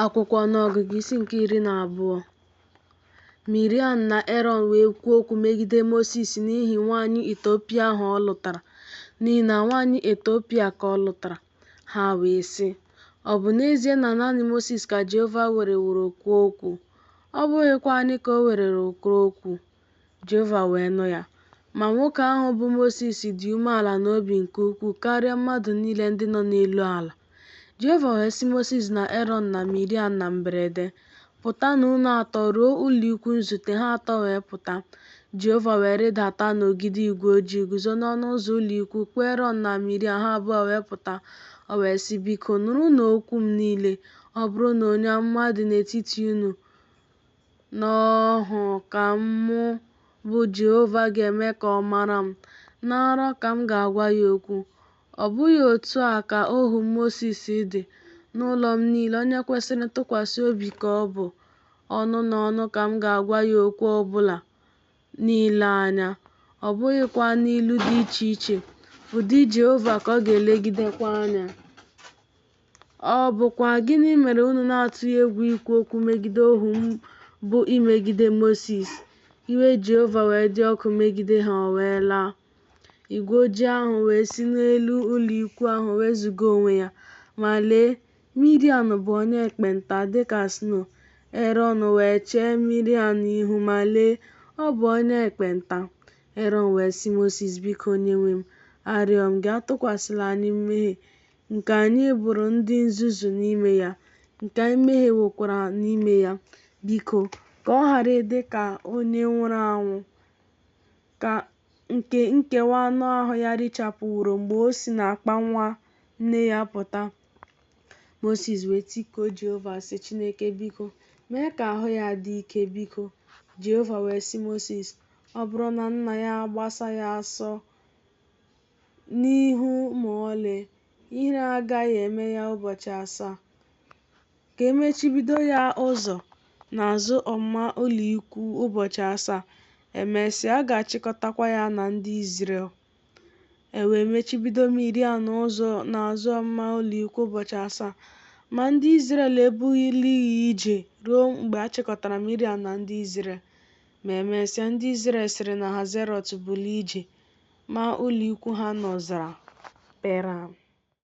Akwụkwọ ọnụọgụgụ isi nke 12. Miriam na Erọn wee kwuo okwu megide Mosis n'ihi nwaanyị Etiopia ahụ ọ lụtara, n'ihi na nwaanyị Etiopia ka ọ lụtara. Ha wee sị, "Ọ bụ n'ezie na naanị Mosis ka Jehova wereworo kwuo okwu? Ọ bụghịkwa anyị ka o wereworo kwuo okwu?" Jehova wee nụ ya. Ma nwoke ahụ bụ Mosis dị umeala n'obi nke ukwuu karịa mmadụ niile ndị nọ n'elu ala. Jehova wee sị Mosis na Erọn na Miriam na mberede, "Pụtanụ unu atọ ruo ụlọikwu nzute." Ha atọ wee pụta. Jehova wee rịdata n'ogidi igwe ojii guzo n'ọnụ ụzọ ụlọikwu kpọọ Erọn na Miriam. Ha abụọ wee pụta. O wee sị, "Biko nụrụnụ okwu m niile. Ọ bụrụ na onye amụma dị n'etiti unu n'ọhụ ka mụ bụ Jehova ga-eme ka ọ mara m, na nrọ ka m ga-agwa ya okwu. Ọ bụghị otu a ka ohu m Mosis dị n'ụlọ m niile. Onye kwesịrị ntụkwasị obi ka ọ bụ. Ọnụ na ọnụ ka m ga-agwa ya okwu ọbụla niile anya, ọ bụghịkwa n'ilu dị iche iche. Ụdị Jehova ka ọ ga-elegidekwa anya. Ọ bụkwa gịnị mere unu na-atụghị egwu ikwu okwu megide ohu m bụ imegide Mosis?" Iwe Jehova wee dị ọkụ megide ha, o wee laa. Igwe ojii ahụ wee si n'elu ụlọikwu ahụ wezuga onwe ya. Ma lee, Miriam bụ onye ekpenta dịka snow. Erọn wee chee Miriam n'ihu, ma lee, ọ bụ onye ekpenta. Erọn wee sị Mosis, "Biko onyenwe m, arịọ m gị, atụkwasịla anyị mmehie nke anyị bụrụ ndị nzuzu n'ime ya, nke anyị mehiewokwara n'ime ya. Biko ka ọ ghara ịdị ka onye nwụrụ anwụ, ka nke nkewa anụ ahụ ya richapụworo mgbe o si n'akpa nwa nne ya pụta." Mosis wee tikuo Jehova sị, "Chineke, biko mee ka ahụ ya dị ike, biko." Jehova wee sị Mosis, "Ọ bụrụ na nna ya agbasa ya asọ n'ihu ma ọlị, ihere agaghị eme ya ụbọchị 7. Ka emechibido ya ụzọ n'azụ ọmụma ụlọikwu ụbọchị 7. Emesịa, a ga-achịkọtakwa ya na ndị Izrel." E wee mechibido Miriam ụzọ n'azụ ọmụma ụlọikwu ụbọchị 7. Ma ndị Izrel ebulighị ije ruo mgbe a chịkọtara Miriam na ndị Izrel. Ma emesịa, ndị Izrel siri na Hazerọt bulie ije, ma ụlọikwu ha nọzara Peran.